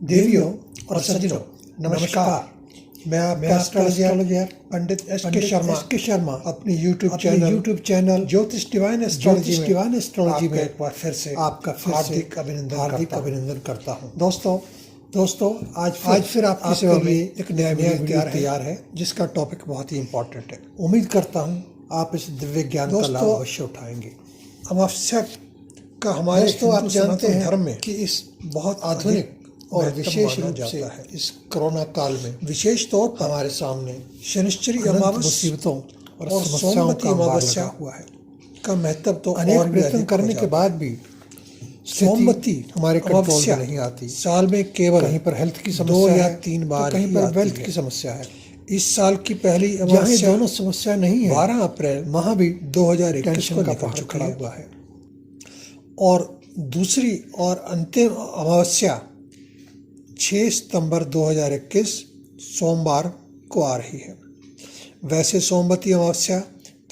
देवियों और सज्जनों, नमस्कार। मैं आपका एस्ट्रोलॉजर पंडित एस के शर्मा अपने यूट्यूब चैनल ज्योतिष डिवाइन एस्ट्रोलॉजी में एक बार फिर से हार्दिक अभिनंदन करता हूँ। दोस्तों आज फिर आपकी सेवा में एक नया वीडियो तैयार है जिसका टॉपिक बहुत ही इम्पोर्टेंट है। उम्मीद करता हूँ आप इस दिव्य ज्ञान का लाभ अवश्य उठाएंगे। अमावस्या का हमारे आप जानते हैं धर्म में कि इस बहुत आधुनिक और विशेष रूप से इस कोरोना काल में विशेष तौर पर हमारे सामने शनिश्चरी अमावस्या मुसीबतों और सोमवती अमावस्या हुआ है का महत्व तो अनेक प्रयत्न करने के बाद भी सोमवती हमारे कंट्रोल में नहीं आती। साल में केवल कहीं पर हेल्थ की समस्या 2 या 3 बार, कहीं पर वेल्थ की समस्या है। इस साल की पहली अमावस्या दोनों समस्या नहीं है। 12 अप्रैल माह भी 2021 को निकल खड़ा हुआ है और दूसरी और अंतिम अमावस्या 6 सितंबर 2021 सोमवार को आ रही है। वैसे सोमवती अमावस्या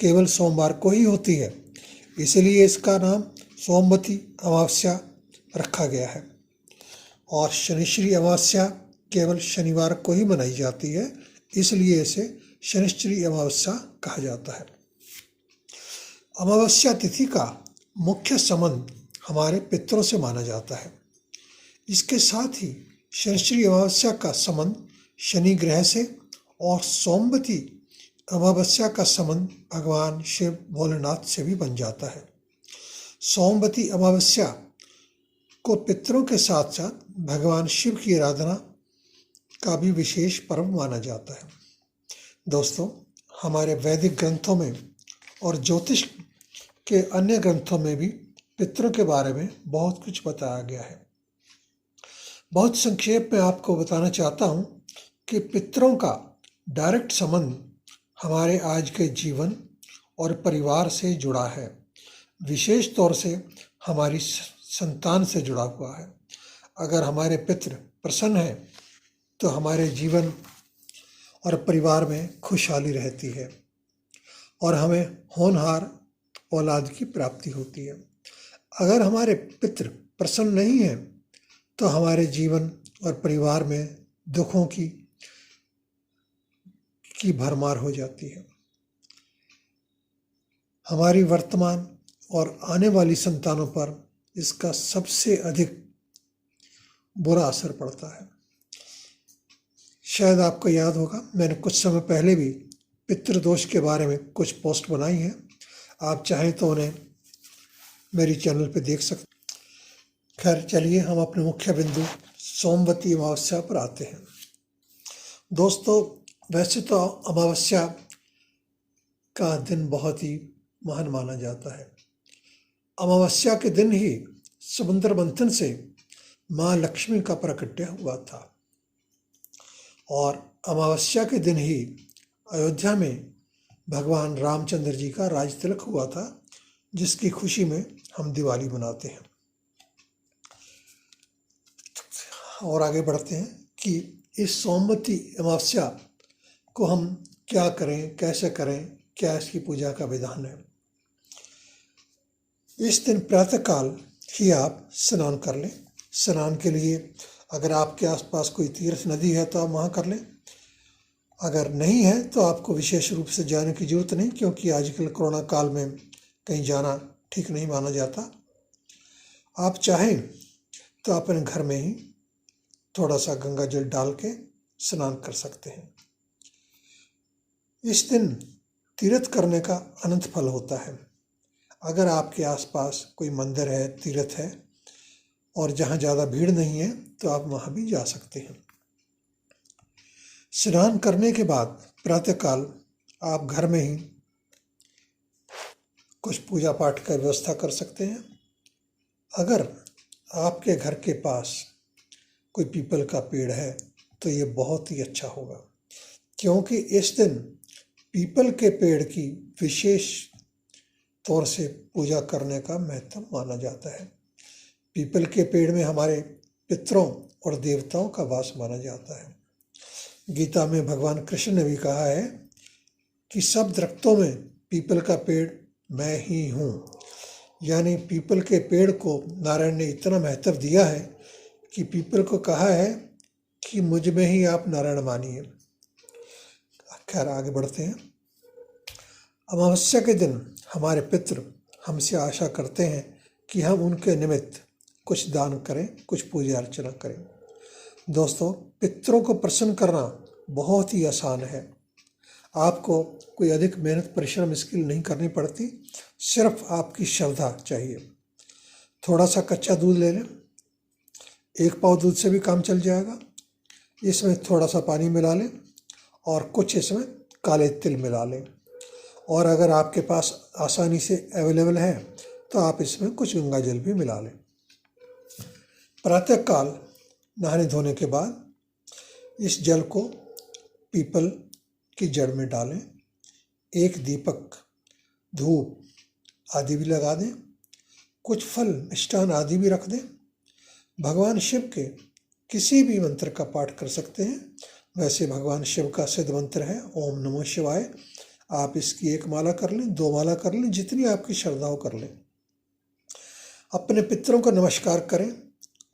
केवल सोमवार को ही होती है, इसलिए इसका नाम सोमवती अमावस्या रखा गया है। और शनिश्चरी अमावस्या केवल शनिवार को ही मनाई जाती है, इसलिए इसे शनिश्चरी अमावस्या कहा जाता है। अमावस्या तिथि का मुख्य संबंध हमारे पितरों से माना जाता है। इसके साथ ही शनिश्चरी अमावस्या का संबंध शनि ग्रह से और सोमवती अमावस्या का संबंध भगवान शिव भोलेनाथ से भी बन जाता है। सोमवती अमावस्या को पितरों के साथ साथ भगवान शिव की आराधना का भी विशेष पर्व माना जाता है। दोस्तों, हमारे वैदिक ग्रंथों में और ज्योतिष के अन्य ग्रंथों में भी पितरों के बारे में बहुत कुछ बताया गया है। बहुत संक्षेप में आपको बताना चाहता हूँ कि पितरों का डायरेक्ट संबंध हमारे आज के जीवन और परिवार से जुड़ा है, विशेष तौर से हमारी संतान से जुड़ा हुआ है। अगर हमारे पितृ प्रसन्न हैं तो हमारे जीवन और परिवार में खुशहाली रहती है और हमें होनहार औलाद की प्राप्ति होती है। अगर हमारे पितृ प्रसन्न नहीं हैं तो हमारे जीवन और परिवार में दुखों की भरमार हो जाती है। हमारी वर्तमान और आने वाली संतानों पर इसका सबसे अधिक बुरा असर पड़ता है। शायद आपको याद होगा, मैंने कुछ समय पहले भी पितृदोष के बारे में कुछ पोस्ट बनाई हैं। आप चाहें तो उन्हें मेरी चैनल पे देख सकते। खैर, चलिए हम अपने मुख्य बिंदु सोमवती अमावस्या पर आते हैं। दोस्तों, वैसे तो अमावस्या का दिन बहुत ही महान माना जाता है। अमावस्या के दिन ही समुद्र मंथन से माँ लक्ष्मी का प्राकट्य हुआ था और अमावस्या के दिन ही अयोध्या में भगवान रामचंद्र जी का राज तिलक हुआ था, जिसकी खुशी में हम दिवाली मनाते हैं। और आगे बढ़ते हैं कि इस सोमवती अमावस्या को हम क्या करें, कैसे करें, क्या इसकी पूजा का विधान है। इस दिन प्रातःकाल ही आप स्नान कर लें। स्नान के लिए अगर आपके आसपास कोई तीर्थ नदी है तो आप वहाँ कर लें। अगर नहीं है तो आपको विशेष रूप से जाने की जरूरत नहीं, क्योंकि आजकल कोरोना काल में कहीं जाना ठीक नहीं माना जाता। आप चाहें तो अपने घर में ही थोड़ा सा गंगा जल डाल के स्नान कर सकते हैं। इस दिन तीर्थ करने का अनंत फल होता है। अगर आपके आसपास कोई मंदिर है, तीर्थ है और जहाँ ज़्यादा भीड़ नहीं है तो आप वहाँ भी जा सकते हैं। स्नान करने के बाद प्रातःकाल आप घर में ही कुछ पूजा पाठ का व्यवस्था कर सकते हैं। अगर आपके घर के पास कोई पीपल का पेड़ है तो ये बहुत ही अच्छा होगा, क्योंकि इस दिन पीपल के पेड़ की विशेष तौर से पूजा करने का महत्व माना जाता है। पीपल के पेड़ में हमारे पितरों और देवताओं का वास माना जाता है। गीता में भगवान कृष्ण ने भी कहा है कि सब दरख्तों में पीपल का पेड़ मैं ही हूँ। यानी पीपल के पेड़ को नारायण ने इतना महत्व दिया है कि पीपल को कहा है कि मुझ में ही आप नारायण मानिए। खैर आगे बढ़ते हैं। अमावस्या के दिन हमारे पितृ हमसे आशा करते हैं कि हम उनके निमित्त कुछ दान करें, कुछ पूजा अर्चना करें। दोस्तों, पितरों को प्रसन्न करना बहुत ही आसान है। आपको कोई अधिक मेहनत, परिश्रम इसके लिए नहीं करनी पड़ती, सिर्फ आपकी श्रद्धा चाहिए। थोड़ा सा कच्चा दूध ले लें, 1 पाव दूध से भी काम चल जाएगा। इसमें थोड़ा सा पानी मिला लें और कुछ इसमें काले तिल मिला लें। और अगर आपके पास आसानी से अवेलेबल है तो आप इसमें कुछ गंगा जल भी मिला लें। प्रातःकाल नहाने धोने के बाद इस जल को पीपल की जड़ में डालें। 1 दीपक, धूप आदि भी लगा दें। कुछ फल, मिष्टान आदि भी रख दें। भगवान शिव के किसी भी मंत्र का पाठ कर सकते हैं। वैसे भगवान शिव का सिद्ध मंत्र है ओम नमो शिवाय। आप इसकी 1 माला कर लें, 2 माला कर लें, जितनी आपकी श्रद्धा हो कर लें। अपने पितरों को नमस्कार करें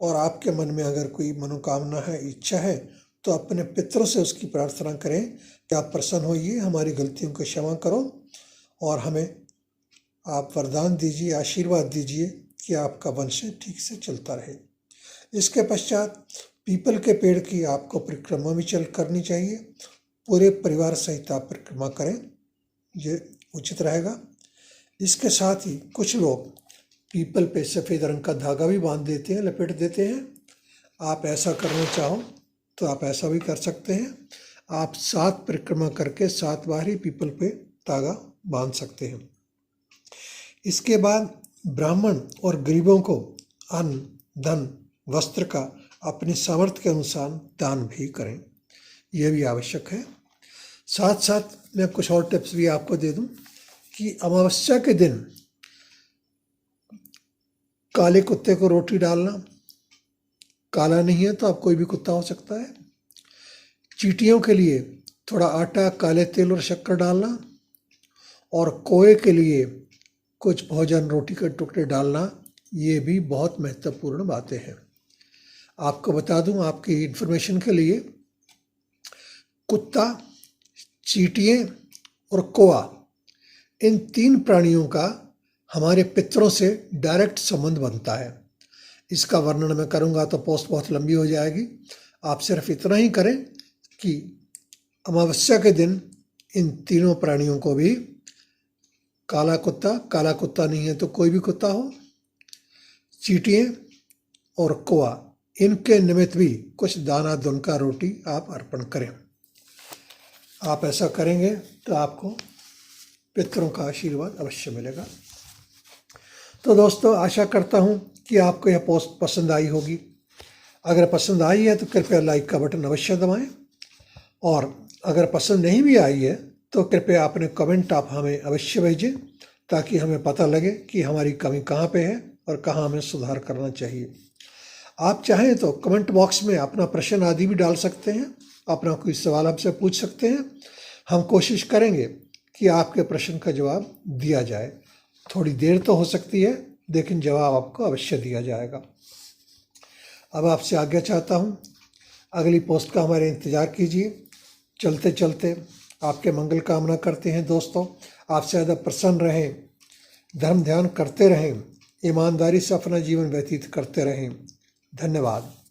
और आपके मन में अगर कोई मनोकामना है, इच्छा है, तो अपने पितरों से उसकी प्रार्थना करें कि आप प्रसन्न होइए, हमारी गलतियों को क्षमा करो और हमें आप वरदान दीजिए, आशीर्वाद दीजिए कि आपका वंश ठीक से चलता रहे। इसके पश्चात पीपल के पेड़ की आपको परिक्रमा भी करनी चाहिए। पूरे परिवार सहित आप परिक्रमा करें, ये उचित रहेगा। इसके साथ ही कुछ लोग पीपल पे सफ़ेद रंग का धागा भी बांध देते हैं, लपेट देते हैं। आप ऐसा करना चाहो तो आप ऐसा भी कर सकते हैं। आप 7 परिक्रमा करके 7 बार ही पीपल पे धागा बांध सकते हैं। इसके बाद ब्राह्मण और गरीबों को अन्न, धन, वस्त्र का अपनी सामर्थ्य के अनुसार दान भी करें, यह भी आवश्यक है। साथ साथ मैं कुछ और टिप्स भी आपको दे दूं कि अमावस्या के दिन काले कुत्ते को रोटी डालना, काला नहीं है तो आप कोई भी कुत्ता हो सकता है। चींटियों के लिए थोड़ा आटा, काले तिल और शक्कर डालना और कोए के लिए कुछ भोजन, रोटी के टुकड़े डालना, ये भी बहुत महत्वपूर्ण बातें हैं। आपको बता दूं आपकी इन्फॉर्मेशन के लिए, कुत्ता, चींटियाँ और कौआ, इन 3 प्राणियों का हमारे पितरों से डायरेक्ट संबंध बनता है। इसका वर्णन मैं करूंगा तो पोस्ट बहुत लंबी हो जाएगी। आप सिर्फ इतना ही करें कि अमावस्या के दिन इन तीनों प्राणियों को भी, काला कुत्ता नहीं है तो कोई भी कुत्ता हो, चींटियाँ और कौआ, इनके निमित्त भी कुछ दाना, दुनका, रोटी आप अर्पण करें। आप ऐसा करेंगे तो आपको पितरों का आशीर्वाद अवश्य मिलेगा। तो दोस्तों, आशा करता हूँ कि आपको यह पोस्ट पसंद आई होगी। अगर पसंद आई है तो कृपया लाइक का बटन अवश्य दबाएं और अगर पसंद नहीं भी आई है तो कृपया अपने कमेंट आप हमें अवश्य भेजें, ताकि हमें पता लगे कि हमारी कमी कहाँ पे है और कहाँ हमें सुधार करना चाहिए। आप चाहें तो कमेंट बॉक्स में अपना प्रश्न आदि भी डाल सकते हैं, अपना कोई सवाल हमसे पूछ सकते हैं। हम कोशिश करेंगे कि आपके प्रश्न का जवाब दिया जाए। थोड़ी देर तो हो सकती है, लेकिन जवाब आपको अवश्य दिया जाएगा। अब आपसे आज्ञा चाहता हूँ, अगली पोस्ट का हमारे इंतज़ार कीजिए। चलते चलते आपके मंगल कामना करते हैं दोस्तों। आप ज़्यादा प्रसन्न रहें, धर्म ध्यान करते रहें, ईमानदारी से अपना जीवन व्यतीत करते रहें। धन्यवाद।